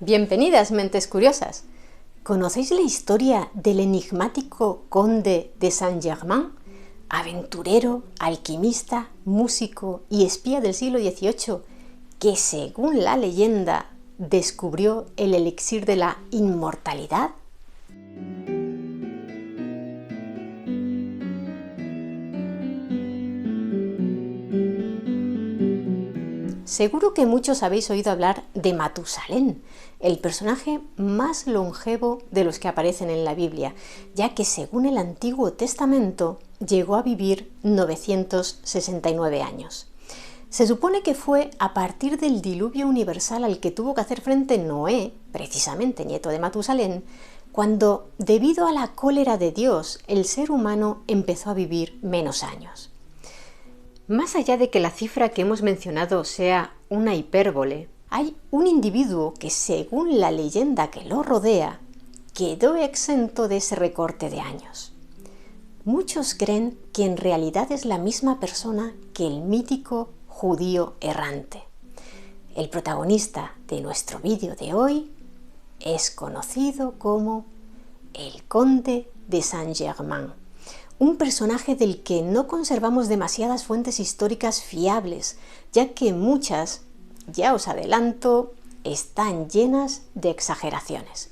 Bienvenidas, mentes curiosas. ¿Conocéis la historia del enigmático conde de Saint-Germain? Aventurero, alquimista, músico y espía del siglo XVIII, que según la leyenda descubrió el elixir de la inmortalidad. Seguro que muchos habéis oído hablar de Matusalén, el personaje más longevo de los que aparecen en la Biblia, ya que según el Antiguo Testamento llegó a vivir 969 años. Se supone que fue a partir del diluvio universal al que tuvo que hacer frente Noé, precisamente nieto de Matusalén, cuando, debido a la cólera de Dios, el ser humano empezó a vivir menos años. Más allá de que la cifra que hemos mencionado sea una hipérbole, hay un individuo que, según la leyenda que lo rodea, quedó exento de ese recorte de años. Muchos creen que en realidad es la misma persona que el mítico judío errante. El protagonista de nuestro vídeo de hoy es conocido como el Conde de Saint-Germain. Un personaje del que no conservamos demasiadas fuentes históricas fiables, ya que muchas, ya os adelanto, están llenas de exageraciones.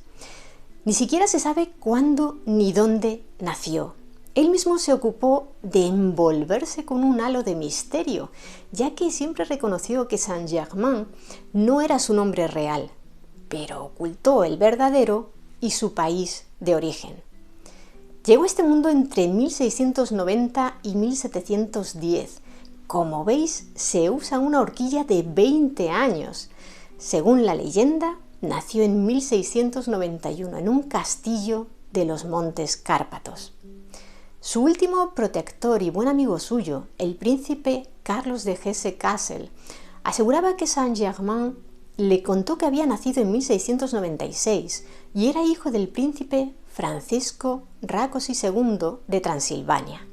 Ni siquiera se sabe cuándo ni dónde nació. Él mismo se ocupó de envolverse con un halo de misterio, ya que siempre reconoció que Saint-Germain no era su nombre real, pero ocultó el verdadero y su país de origen. Llegó a este mundo entre 1690 y 1710. Como veis, se usa una horquilla de 20 años. Según la leyenda, nació en 1691 en un castillo de los Montes Cárpatos. Su último protector y buen amigo suyo, el príncipe Carlos de Hesse-Kassel, aseguraba que Saint-Germain le contó que había nacido en 1696 y era hijo del príncipe Francisco Rákóczi II de Transilvania,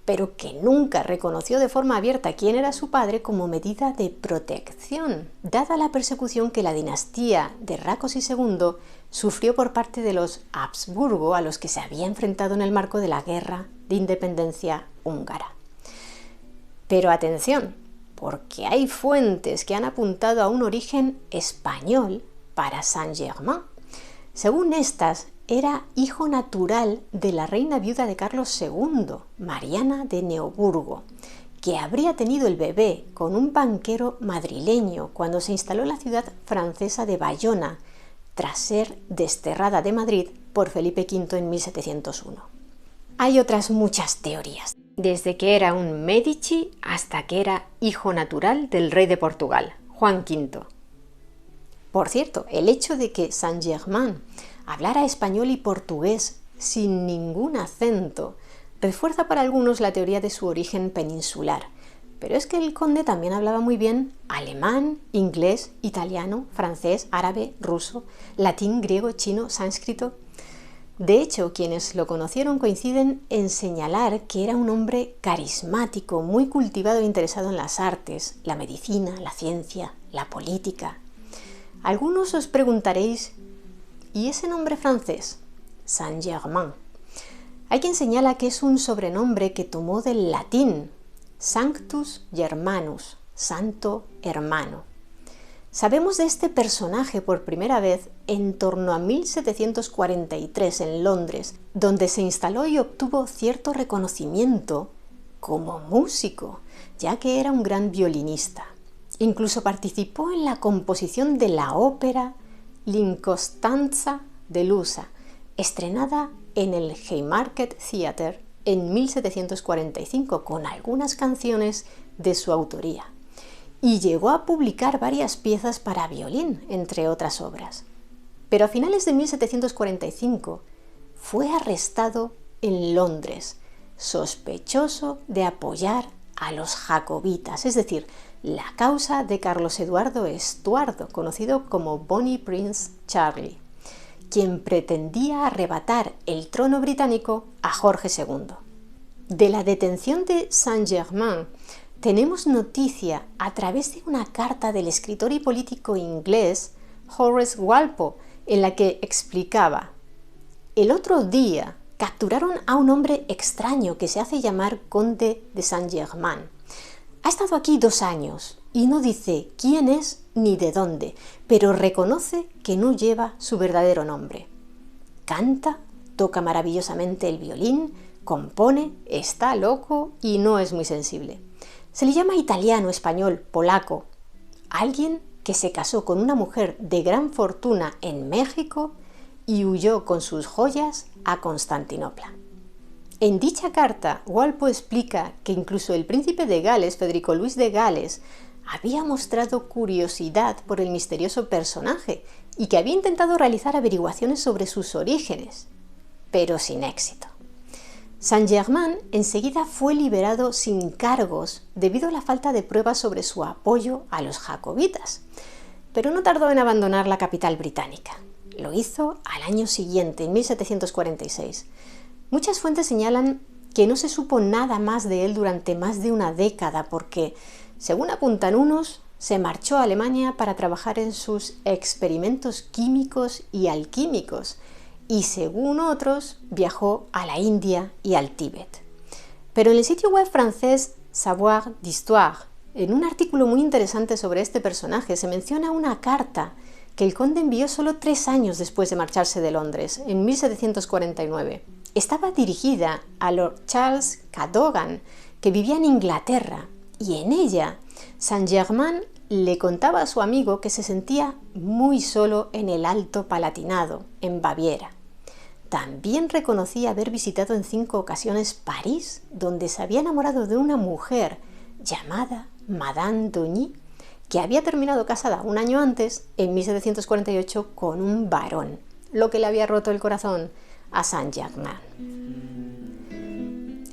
pero que nunca reconoció de forma abierta quién era su padre como medida de protección, dada la persecución que la dinastía de Rákóczi II sufrió por parte de los Habsburgo, a los que se había enfrentado en el marco de la Guerra de Independencia húngara. Pero atención, porque hay fuentes que han apuntado a un origen español para Saint-Germain. Según estas, era hijo natural de la reina viuda de Carlos II, Mariana de Neoburgo, que habría tenido el bebé con un banquero madrileño cuando se instaló en la ciudad francesa de Bayona, tras ser desterrada de Madrid por Felipe V en 1701. Hay otras muchas teorías, desde que era un Medici hasta que era hijo natural del rey de Portugal, Juan V. Por cierto, el hecho de que Saint-Germain hablara español y portugués sin ningún acento refuerza para algunos la teoría de su origen peninsular, pero es que el conde también hablaba muy bien alemán, inglés, italiano, francés, árabe, ruso, latín, griego, chino, sánscrito. De hecho, quienes lo conocieron coinciden en señalar que era un hombre carismático, muy cultivado e interesado en las artes, la medicina, la ciencia, la política. Algunos os preguntaréis, ¿y ese nombre francés? Saint-Germain. Hay quien señala que es un sobrenombre que tomó del latín, Sanctus Germanus, santo hermano. Sabemos de este personaje por primera vez en torno a 1743 en Londres, donde se instaló y obtuvo cierto reconocimiento como músico, ya que era un gran violinista. Incluso participó en la composición de la ópera L'Incostanza de Lusa, estrenada en el Haymarket Theatre en 1745 con algunas canciones de su autoría. Y llegó a publicar varias piezas para violín, entre otras obras. Pero a finales de 1745 fue arrestado en Londres, sospechoso de apoyar a los jacobitas, es decir, la causa de Carlos Eduardo Estuardo, conocido como Bonnie Prince Charlie, quien pretendía arrebatar el trono británico a Jorge II. De la detención de Saint-Germain tenemos noticia a través de una carta del escritor y político inglés Horace Walpole, en la que explicaba: el otro día capturaron a un hombre extraño que se hace llamar Conde de Saint-Germain. Ha estado aquí 2 años y no dice quién es ni de dónde, pero reconoce que no lleva su verdadero nombre. Canta, toca maravillosamente el violín, compone, está loco y no es muy sensible. Se le llama italiano, español, polaco. Alguien que se casó con una mujer de gran fortuna en México y huyó con sus joyas a Constantinopla. En dicha carta, Walpole explica que incluso el príncipe de Gales, Federico Luis de Gales, había mostrado curiosidad por el misterioso personaje y que había intentado realizar averiguaciones sobre sus orígenes, pero sin éxito. Saint-Germain enseguida fue liberado sin cargos debido a la falta de pruebas sobre su apoyo a los jacobitas, pero no tardó en abandonar la capital británica. Lo hizo al año siguiente, en 1746. Muchas fuentes señalan que no se supo nada más de él durante más de una década porque, según apuntan unos, se marchó a Alemania para trabajar en sus experimentos químicos y alquímicos y, según otros, viajó a la India y al Tíbet. Pero en el sitio web francés Savoir d'Histoire, en un artículo muy interesante sobre este personaje, se menciona una carta que el conde envió solo 3 años después de marcharse de Londres, en 1749. Estaba dirigida a Lord Charles Cadogan, que vivía en Inglaterra, y en ella Saint-Germain le contaba a su amigo que se sentía muy solo en el Alto Palatinado, en Baviera. También reconocía haber visitado en 5 ocasiones París, donde se había enamorado de una mujer llamada Madame d'Augny, que había terminado casada un año antes, en 1748, con un varón, lo que le había roto el corazón a Saint-Germain.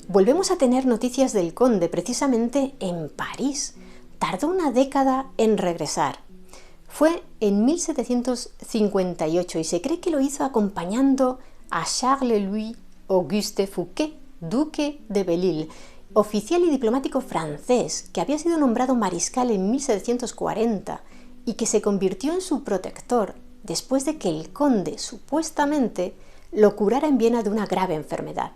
Volvemos a tener noticias del conde precisamente en París. Tardó una década en regresar. Fue en 1758 y se cree que lo hizo acompañando a Charles-Louis Auguste Fouquet, duque de Belle-Île, oficial y diplomático francés que había sido nombrado mariscal en 1740 y que se convirtió en su protector después de que el conde supuestamente lo curara en Viena de una grave enfermedad.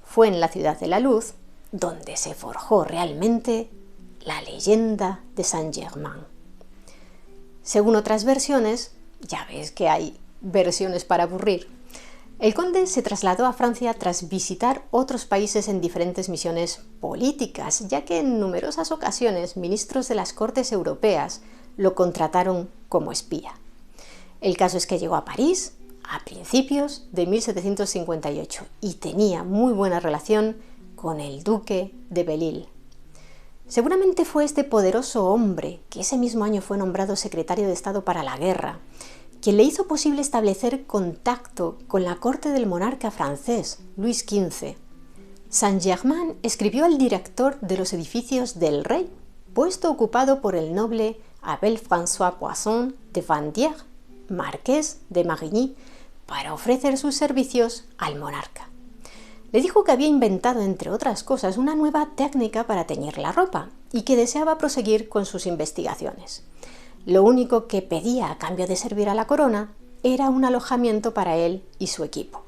Fue en la Ciudad de la Luz donde se forjó realmente la leyenda de Saint-Germain. Según otras versiones, ya ves que hay versiones para aburrir, el conde se trasladó a Francia tras visitar otros países en diferentes misiones políticas, ya que en numerosas ocasiones ministros de las Cortes europeas lo contrataron como espía. El caso es que llegó a París a principios de 1758 y tenía muy buena relación con el duque de Belle-Île. Seguramente fue este poderoso hombre, que ese mismo año fue nombrado secretario de Estado para la Guerra, quien le hizo posible establecer contacto con la corte del monarca francés, Luis XV. Saint-Germain escribió al director de los edificios del rey, puesto ocupado por el noble Abel François Poisson de Vandières, marqués de Marigny, para ofrecer sus servicios al monarca. Le dijo que había inventado, entre otras cosas, una nueva técnica para teñir la ropa y que deseaba proseguir con sus investigaciones. Lo único que pedía a cambio de servir a la corona era un alojamiento para él y su equipo.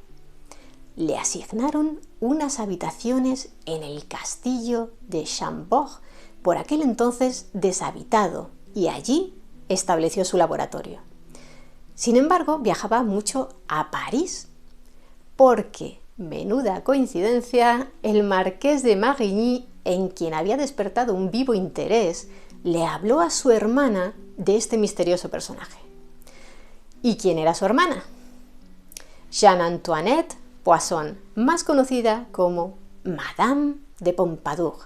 Le asignaron unas habitaciones en el castillo de Chambord, por aquel entonces deshabitado, y allí estableció su laboratorio. Sin embargo, viajaba mucho a París, porque, menuda coincidencia, el marqués de Marigny, en quien había despertado un vivo interés, le habló a su hermana de este misterioso personaje. ¿Y quién era su hermana? Jeanne-Antoinette Poisson, más conocida como Madame de Pompadour,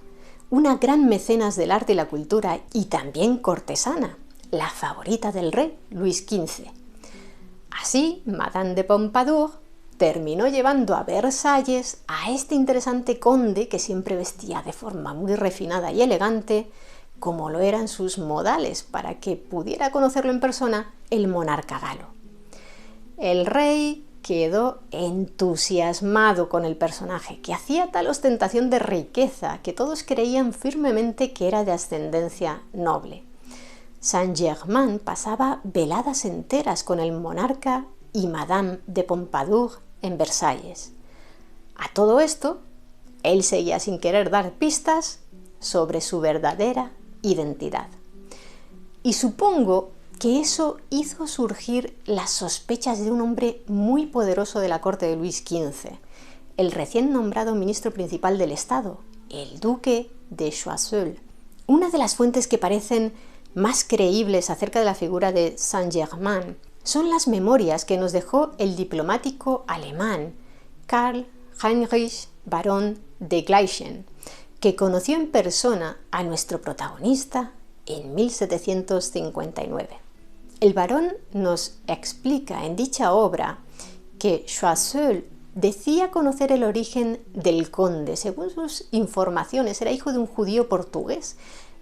una gran mecenas del arte y la cultura y también cortesana, la favorita del rey Luis XV. Así, Madame de Pompadour terminó llevando a Versalles a este interesante conde que siempre vestía de forma muy refinada y elegante, como lo eran sus modales, para que pudiera conocerlo en persona el monarca galo. El rey quedó entusiasmado con el personaje, que hacía tal ostentación de riqueza que todos creían firmemente que era de ascendencia noble. Saint-Germain pasaba veladas enteras con el monarca y Madame de Pompadour en Versalles. A todo esto, él seguía sin querer dar pistas sobre su verdadera identidad. Y supongo que eso hizo surgir las sospechas de un hombre muy poderoso de la corte de Luis XV, el recién nombrado ministro principal del Estado, el duque de Choiseul. Una de las fuentes que parecen más creíbles acerca de la figura de Saint-Germain son las memorias que nos dejó el diplomático alemán Karl Heinrich Baron de Gleichen, que conoció en persona a nuestro protagonista en 1759. El barón nos explica en dicha obra que Choiseul decía conocer el origen del conde. Según sus informaciones, era hijo de un judío portugués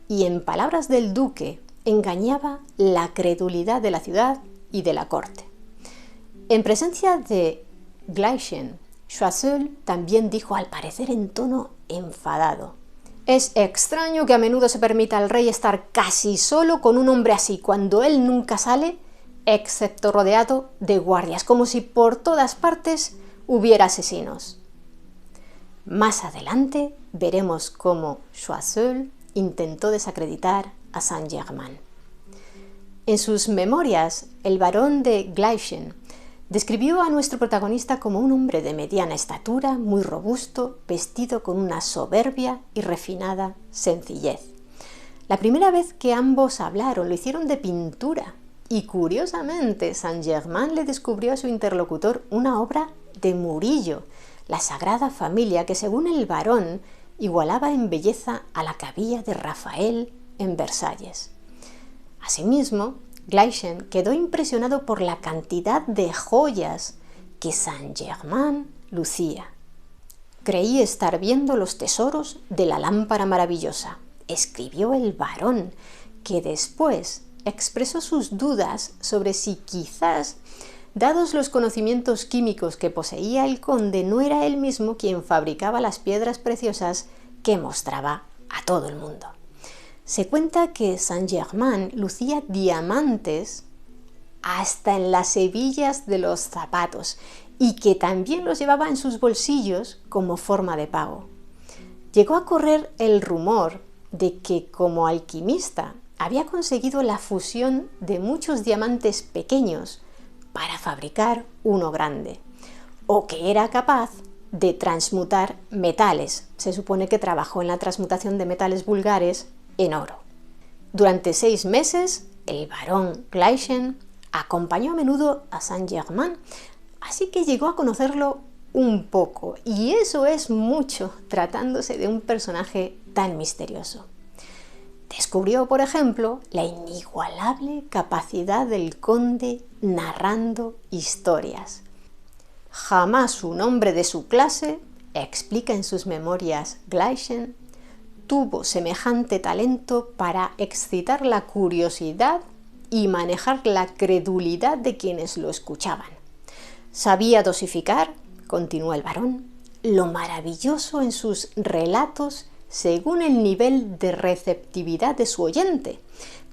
y, en palabras del duque, engañaba la credulidad de la ciudad y de la corte. En presencia de Gleichen, Choiseul también dijo, al parecer en tono enfadado: «Es extraño que a menudo se permita al rey estar casi solo con un hombre así, cuando él nunca sale, excepto rodeado de guardias, como si por todas partes hubiera asesinos». Más adelante veremos cómo Choiseul intentó desacreditar a Saint-Germain. En sus memorias, el barón de Gleichen describió a nuestro protagonista como un hombre de mediana estatura, muy robusto, vestido con una soberbia y refinada sencillez. La primera vez que ambos hablaron lo hicieron de pintura y, curiosamente, Saint-Germain le descubrió a su interlocutor una obra de Murillo, la Sagrada Familia, que según el barón igualaba en belleza a la que había de Rafael en Versalles. Asimismo, Gleichen quedó impresionado por la cantidad de joyas que Saint-Germain lucía. «Creí estar viendo los tesoros de la lámpara maravillosa», escribió el barón, que después expresó sus dudas sobre si quizás, dados los conocimientos químicos que poseía el conde, no era él mismo quien fabricaba las piedras preciosas que mostraba a todo el mundo. Se cuenta que Saint-Germain lucía diamantes hasta en las hebillas de los zapatos y que también los llevaba en sus bolsillos como forma de pago. Llegó a correr el rumor de que, como alquimista, había conseguido la fusión de muchos diamantes pequeños para fabricar uno grande, o que era capaz de transmutar metales. Se supone que trabajó en la transmutación de metales vulgares en oro. Durante 6 meses, el barón Gleichen acompañó a menudo a Saint-Germain, así que llegó a conocerlo un poco, y eso es mucho tratándose de un personaje tan misterioso. Descubrió, por ejemplo, la inigualable capacidad del conde narrando historias. Jamás un hombre de su clase, explica en sus memorias Gleichen, tuvo semejante talento para excitar la curiosidad y manejar la credulidad de quienes lo escuchaban. Sabía dosificar, continúa el barón, lo maravilloso en sus relatos según el nivel de receptividad de su oyente.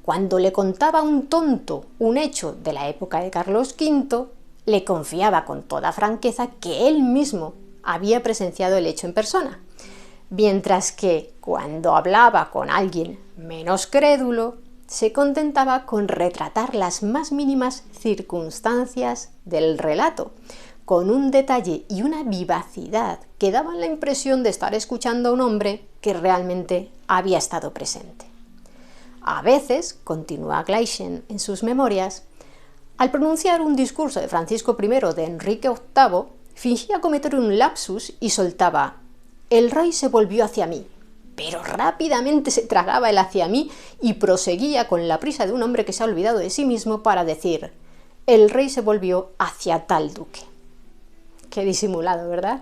Cuando le contaba a un tonto un hecho de la época de Carlos V, le confiaba con toda franqueza que él mismo había presenciado el hecho en persona. Mientras que, cuando hablaba con alguien menos crédulo, se contentaba con retratar las más mínimas circunstancias del relato, con un detalle y una vivacidad que daban la impresión de estar escuchando a un hombre que realmente había estado presente. A veces, continúa Gleichen en sus memorias, al pronunciar un discurso de Francisco I de Enrique VIII, fingía cometer un lapsus y soltaba: «El rey se volvió hacia mí», pero rápidamente se tragaba el «hacia mí» y proseguía con la prisa de un hombre que se ha olvidado de sí mismo para decir: «El rey se volvió hacia tal duque». Qué disimulado, ¿verdad?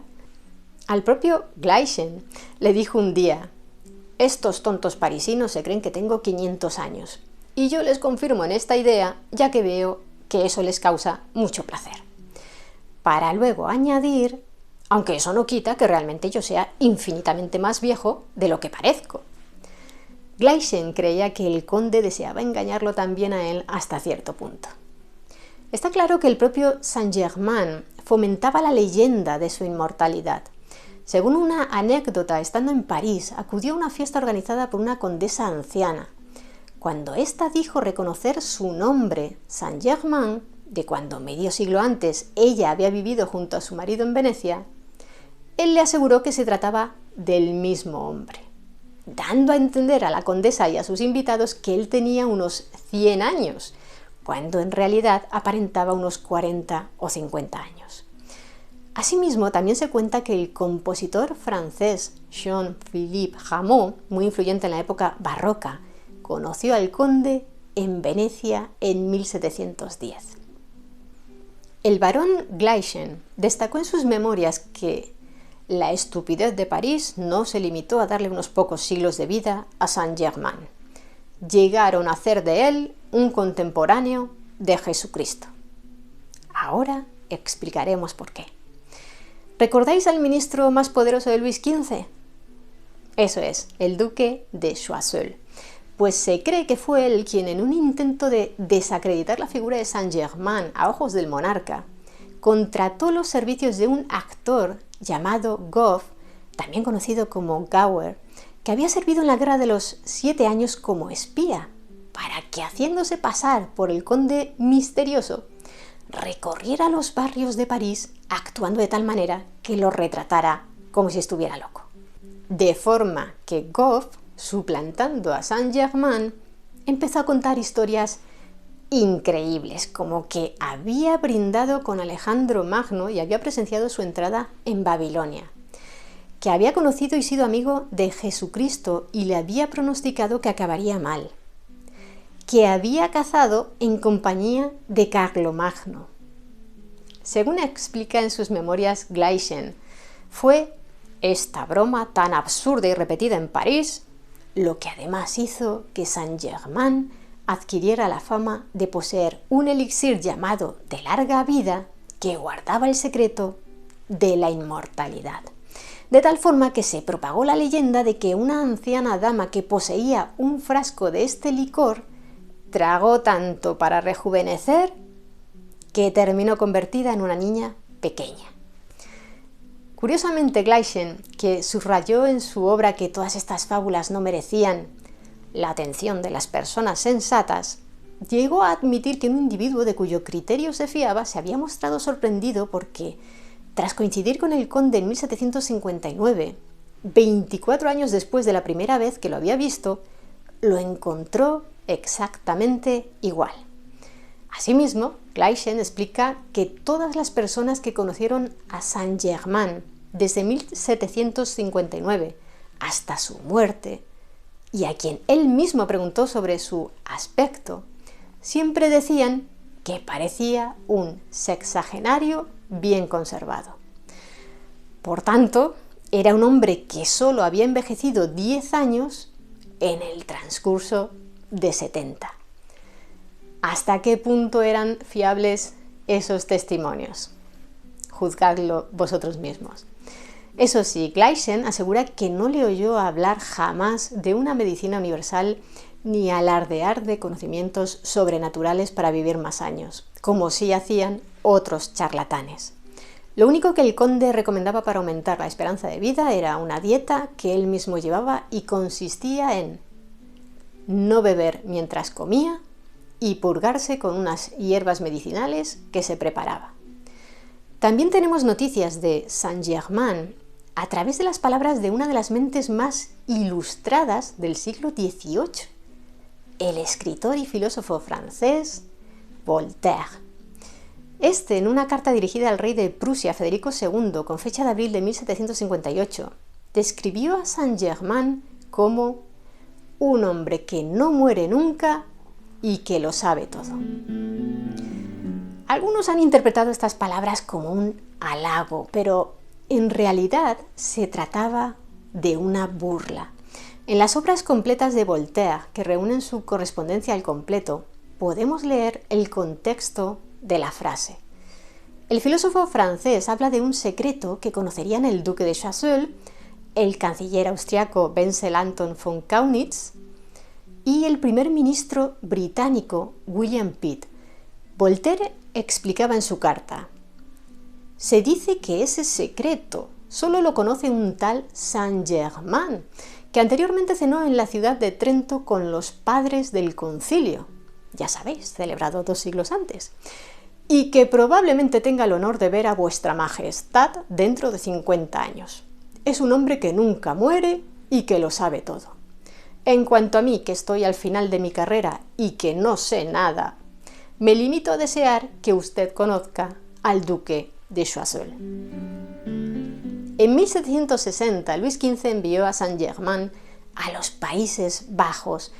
Al propio Gleichen le dijo un día: «Estos tontos parisinos se creen que tengo 500 años, y yo les confirmo en esta idea, ya que veo que eso les causa mucho placer». Para luego añadir: «Aunque eso no quita que realmente yo sea infinitamente más viejo de lo que parezco». Gleichen creía que el conde deseaba engañarlo también a él hasta cierto punto. Está claro que el propio Saint-Germain fomentaba la leyenda de su inmortalidad. Según una anécdota, estando en París, acudió a una fiesta organizada por una condesa anciana. Cuando ésta dijo reconocer su nombre, Saint-Germain, de cuando medio siglo antes ella había vivido junto a su marido en Venecia, él le aseguró que se trataba del mismo hombre, dando a entender a la condesa y a sus invitados que él tenía unos 100 años, cuando en realidad aparentaba unos 40 o 50 años. Asimismo, también se cuenta que el compositor francés Jean-Philippe Rameau, muy influyente en la época barroca, conoció al conde en Venecia en 1710. El barón Gleichen destacó en sus memorias que la estupidez de París no se limitó a darle unos pocos siglos de vida a Saint-Germain. Llegaron a hacer de él un contemporáneo de Jesucristo. Ahora explicaremos por qué. ¿Recordáis al ministro más poderoso de Luis XV? Eso es, el duque de Choiseul. Pues se cree que fue él quien, en un intento de desacreditar la figura de Saint-Germain a ojos del monarca, contrató los servicios de un actor llamado Goff, también conocido como Gower, que había servido en la Guerra de los 7 Años como espía, para que, haciéndose pasar por el conde misterioso, recorriera los barrios de París actuando de tal manera que lo retratara como si estuviera loco. De forma que Goff, suplantando a Saint-Germain, empezó a contar historias increíbles, como que había brindado con Alejandro Magno y había presenciado su entrada en Babilonia, que había conocido y sido amigo de Jesucristo y le había pronosticado que acabaría mal, que había cazado en compañía de Carlomagno. Según explica en sus memorias Gleichen, fue esta broma tan absurda y repetida en París lo que además hizo que Saint-Germain adquiriera la fama de poseer un elixir llamado de larga vida que guardaba el secreto de la inmortalidad. De tal forma que se propagó la leyenda de que una anciana dama que poseía un frasco de este licor tragó tanto para rejuvenecer que terminó convertida en una niña pequeña. Curiosamente, Gleichen, que subrayó en su obra que todas estas fábulas no merecían la atención de las personas sensatas, llegó a admitir que un individuo de cuyo criterio se fiaba se había mostrado sorprendido porque, tras coincidir con el conde en 1759, 24 años después de la primera vez que lo había visto, lo encontró exactamente igual. Asimismo, Gleichen explica que todas las personas que conocieron a Saint-Germain desde 1759 hasta su muerte, y a quien él mismo preguntó sobre su aspecto, siempre decían que parecía un sexagenario bien conservado. Por tanto, era un hombre que solo había envejecido 10 años en el transcurso de 70. ¿Hasta qué punto eran fiables esos testimonios? Juzgadlo vosotros mismos. Eso sí, Gleichen asegura que no le oyó hablar jamás de una medicina universal ni alardear de conocimientos sobrenaturales para vivir más años, como sí hacían otros charlatanes. Lo único que el conde recomendaba para aumentar la esperanza de vida era una dieta que él mismo llevaba y consistía en no beber mientras comía y purgarse con unas hierbas medicinales que se preparaba. También tenemos noticias de Saint-Germain a través de las palabras de una de las mentes más ilustradas del siglo XVIII, el escritor y filósofo francés Voltaire. Este, en una carta dirigida al rey de Prusia, Federico II, con fecha de abril de 1758, describió a Saint-Germain como un hombre que no muere nunca y que lo sabe todo. Algunos han interpretado estas palabras como un halago, pero en realidad se trataba de una burla. En las obras completas de Voltaire, que reúnen su correspondencia al completo, podemos leer el contexto de la frase. El filósofo francés habla de un secreto que conocerían el duque de Choiseul, el canciller austriaco Wenzel Anton von Kaunitz, y el primer ministro británico William Pitt. Voltaire explicaba en su carta: «Se dice que ese secreto solo lo conoce un tal Saint-Germain, que anteriormente cenó en la ciudad de Trento con los padres del concilio», ya sabéis, celebrado 2 siglos antes, «y que probablemente tenga el honor de ver a vuestra majestad dentro de 50 años. Es un hombre que nunca muere y que lo sabe todo. En cuanto a mí, que estoy al final de mi carrera y que no sé nada, me limito a desear que usted conozca al duque de Choiseul». En 1760, Luis XV envió a Saint-Germain a los Países Bajos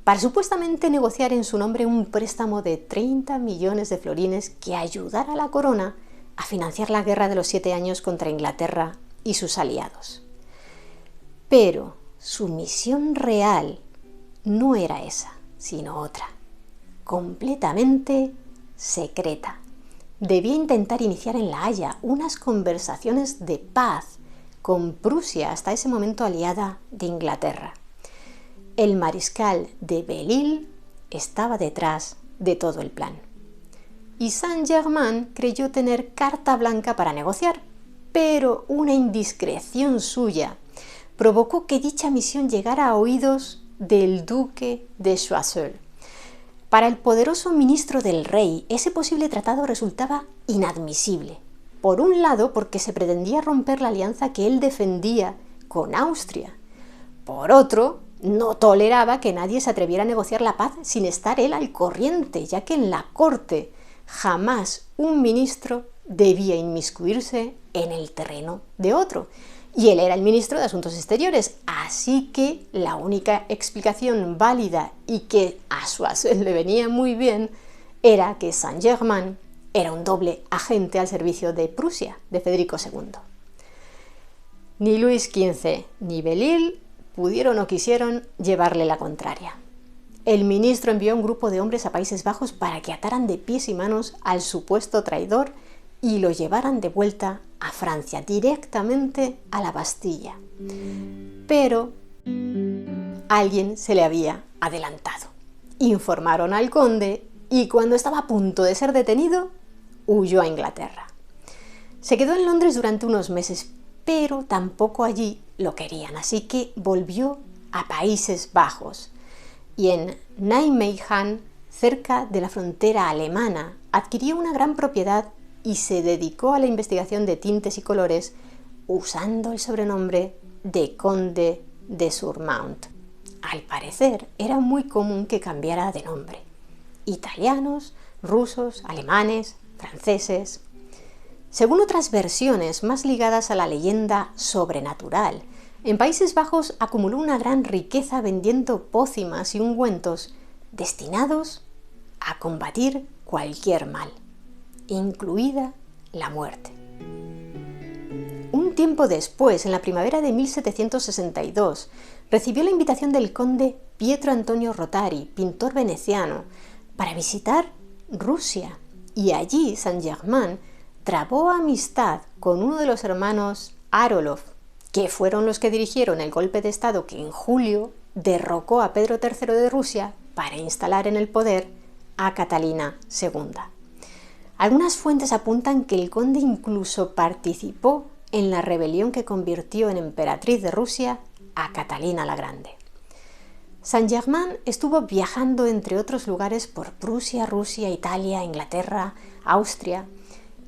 para supuestamente negociar en su nombre un préstamo de 30 millones de florines que ayudara a la corona a financiar la Guerra de los 7 años contra Inglaterra y sus aliados. Pero su misión real no era esa, sino otra, completamente secreta. Debía intentar iniciar en La Haya unas conversaciones de paz con Prusia, hasta ese momento aliada de Inglaterra. El mariscal de Belle-Île estaba detrás de todo el plan. Y Saint-Germain creyó tener carta blanca para negociar, pero una indiscreción suya provocó que dicha misión llegara a oídos del duque de Choiseul. Para el poderoso ministro del rey, ese posible tratado resultaba inadmisible. Por un lado, porque se pretendía romper la alianza que él defendía con Austria. Por otro, no toleraba que nadie se atreviera a negociar la paz sin estar él al corriente, ya que en la corte jamás un ministro debía inmiscuirse en el terreno de otro. Y él era el ministro de Asuntos Exteriores, así que la única explicación válida y que a Choiseul le venía muy bien era que Saint-Germain era un doble agente al servicio de Prusia, de Federico II. Ni Luis XV ni Belle-Île pudieron o quisieron llevarle la contraria. El ministro envió un grupo de hombres a Países Bajos para que ataran de pies y manos al supuesto traidor y lo llevaran de vuelta a Francia, directamente a la Bastilla. Pero alguien se le había adelantado. Informaron al conde y cuando estaba a punto de ser detenido, huyó a Inglaterra. Se quedó en Londres durante unos meses, pero tampoco allí lo querían, así que volvió a Países Bajos y en Nijmegen, cerca de la frontera alemana, adquirió una gran propiedad y se dedicó a la investigación de tintes y colores usando el sobrenombre de Conde de Surmount. Al parecer, era muy común que cambiara de nombre. Italianos, rusos, alemanes, franceses. Según otras versiones más ligadas a la leyenda sobrenatural, en Países Bajos acumuló una gran riqueza vendiendo pócimas y ungüentos destinados a combatir cualquier mal, incluida la muerte. Un tiempo después, en la primavera de 1762, recibió la invitación del conde Pietro Antonio Rotari, pintor veneciano, para visitar Rusia, y allí Saint-Germain trabó amistad con uno de los hermanos Arolov, que fueron los que dirigieron el golpe de estado que en julio derrocó a Pedro III de Rusia para instalar en el poder a Catalina II. Algunas fuentes apuntan que el conde incluso participó en la rebelión que convirtió en emperatriz de Rusia a Catalina la Grande. Saint-Germain estuvo viajando entre otros lugares por Prusia, Rusia, Italia, Inglaterra, Austria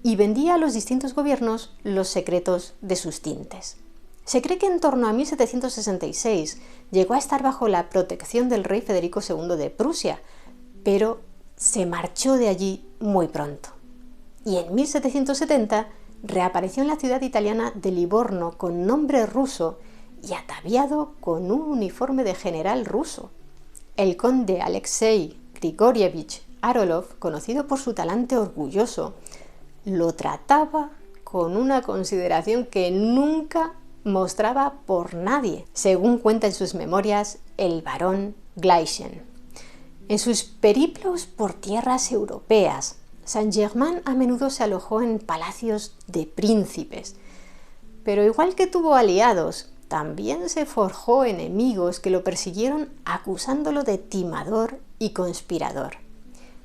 y vendía a los distintos gobiernos los secretos de sus tintes. Se cree que en torno a 1766 llegó a estar bajo la protección del rey Federico II de Prusia, pero se marchó de allí muy pronto. Y en 1770 reapareció en la ciudad italiana de Livorno con nombre ruso y ataviado con un uniforme de general ruso. El conde Alexei Grigorievich Arolov, conocido por su talante orgulloso, lo trataba con una consideración que nunca mostraba por nadie, según cuenta en sus memorias el barón Gleichen. En sus periplos por tierras europeas, Saint-Germain a menudo se alojó en palacios de príncipes, pero igual que tuvo aliados, también se forjó enemigos que lo persiguieron acusándolo de timador y conspirador.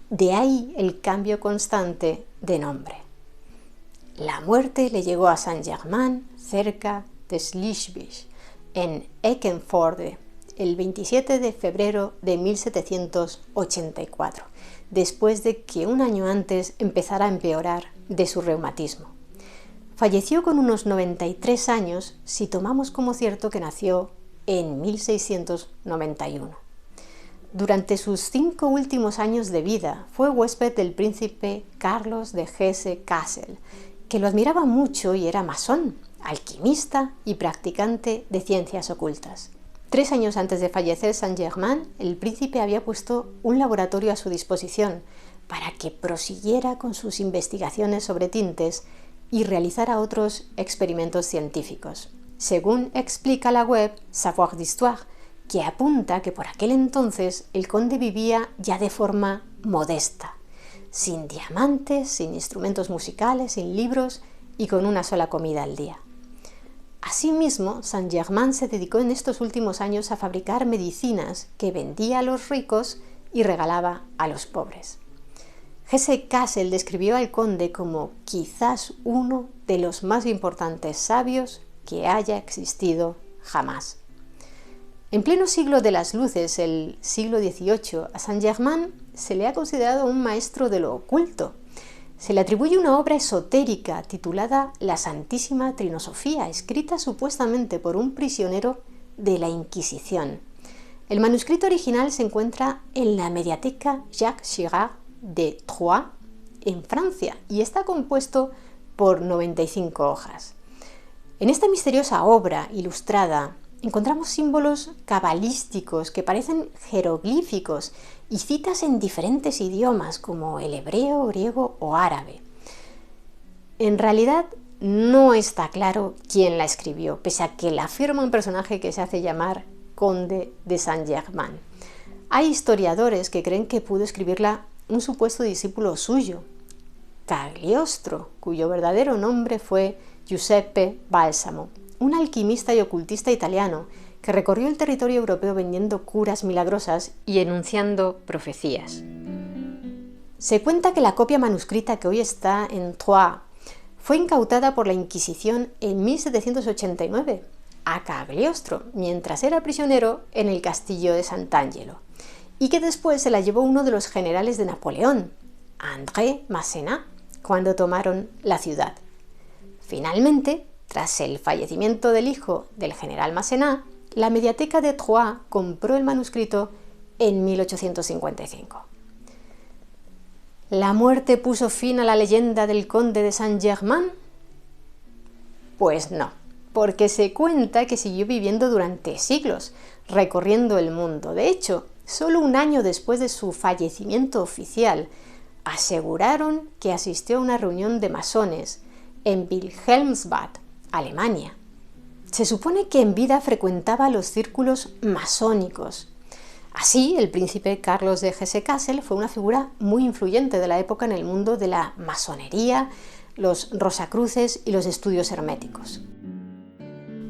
De ahí el cambio constante de nombre. La muerte le llegó a Saint-Germain, cerca de Schleswig, en Eckernförde, el 27 de febrero de 1784, después de que un año antes empezara a empeorar de su reumatismo. Falleció con unos 93 años si tomamos como cierto que nació en 1691. Durante sus 5 últimos años de vida fue huésped del príncipe Carlos de Hesse-Kassel, que lo admiraba mucho y era masón, alquimista y practicante de ciencias ocultas. 3 años antes de fallecer Saint-Germain, el príncipe había puesto un laboratorio a su disposición para que prosiguiera con sus investigaciones sobre tintes y realizara otros experimentos científicos. Según explica la web Savoir d'Histoire, que apunta que por aquel entonces el conde vivía ya de forma modesta, sin diamantes, sin instrumentos musicales, sin libros y con una sola comida al día. Asimismo, Saint-Germain se dedicó en estos últimos años a fabricar medicinas que vendía a los ricos y regalaba a los pobres. Hesse-Kassel describió al conde como quizás uno de los más importantes sabios que haya existido jamás. En pleno siglo de las luces, el siglo XVIII, a Saint-Germain se le ha considerado un maestro de lo oculto. Se le atribuye una obra esotérica titulada La Santísima Trinosofía, escrita supuestamente por un prisionero de la Inquisición. El manuscrito original se encuentra en la mediateca Jacques Girard de Troyes, en Francia, y está compuesto por 95 hojas. En esta misteriosa obra ilustrada encontramos símbolos cabalísticos que parecen jeroglíficos y citas en diferentes idiomas como el hebreo, griego o árabe. En realidad no está claro quién la escribió, pese a que la afirma un personaje que se hace llamar Conde de Saint-Germain. Hay historiadores que creen que pudo escribirla un supuesto discípulo suyo, Cagliostro, cuyo verdadero nombre fue Giuseppe Balsamo, un alquimista y ocultista italiano que recorrió el territorio europeo vendiendo curas milagrosas y enunciando profecías. Se cuenta que la copia manuscrita que hoy está en Troyes fue incautada por la Inquisición en 1789 a Cagliostro, mientras era prisionero en el castillo de Sant'Angelo, y que después se la llevó uno de los generales de Napoleón, André Masséna, cuando tomaron la ciudad. Finalmente, tras el fallecimiento del hijo del general Masséna, la mediateca de Troyes compró el manuscrito en 1855. ¿La muerte puso fin a la leyenda del conde de Saint-Germain? Pues no, porque se cuenta que siguió viviendo durante siglos, recorriendo el mundo. De hecho, solo un año después de su fallecimiento oficial, aseguraron que asistió a una reunión de masones en Wilhelmsbad, Alemania. Se supone que en vida frecuentaba los círculos masónicos. Así, el príncipe Carlos de Hesse-Kassel fue una figura muy influyente de la época en el mundo de la masonería, los rosacruces y los estudios herméticos.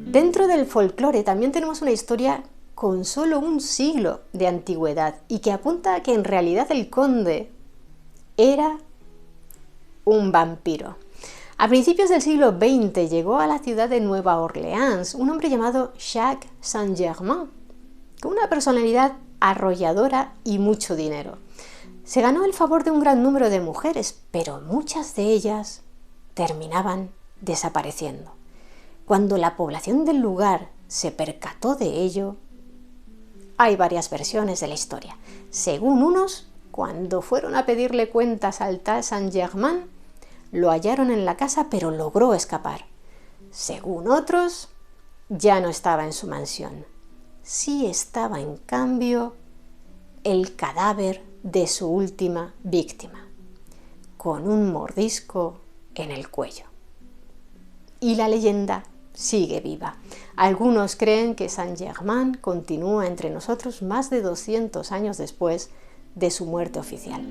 Dentro del folclore también tenemos una historia con solo un siglo de antigüedad y que apunta a que en realidad el conde era un vampiro. A principios del siglo XX llegó a la ciudad de Nueva Orleans un hombre llamado Jacques Saint-Germain, con una personalidad arrolladora y mucho dinero. Se ganó el favor de un gran número de mujeres, pero muchas de ellas terminaban desapareciendo. Cuando la población del lugar se percató de ello, hay varias versiones de la historia. Según unos, cuando fueron a pedirle cuentas al tal Saint-Germain, lo hallaron en la casa, pero logró escapar. Según otros, ya no estaba en su mansión. Sí estaba, en cambio, el cadáver de su última víctima, con un mordisco en el cuello. Y la leyenda sigue viva. Algunos creen que Saint-Germain continúa entre nosotros más de 200 años después de su muerte oficial.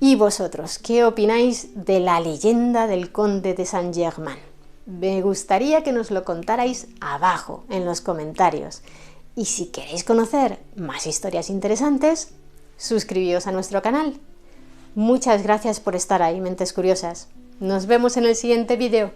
¿Y vosotros qué opináis de la leyenda del conde de Saint-Germain? Me gustaría que nos lo contarais abajo en los comentarios. Y si queréis conocer más historias interesantes, suscribíos a nuestro canal. Muchas gracias por estar ahí, mentes curiosas. Nos vemos en el siguiente vídeo.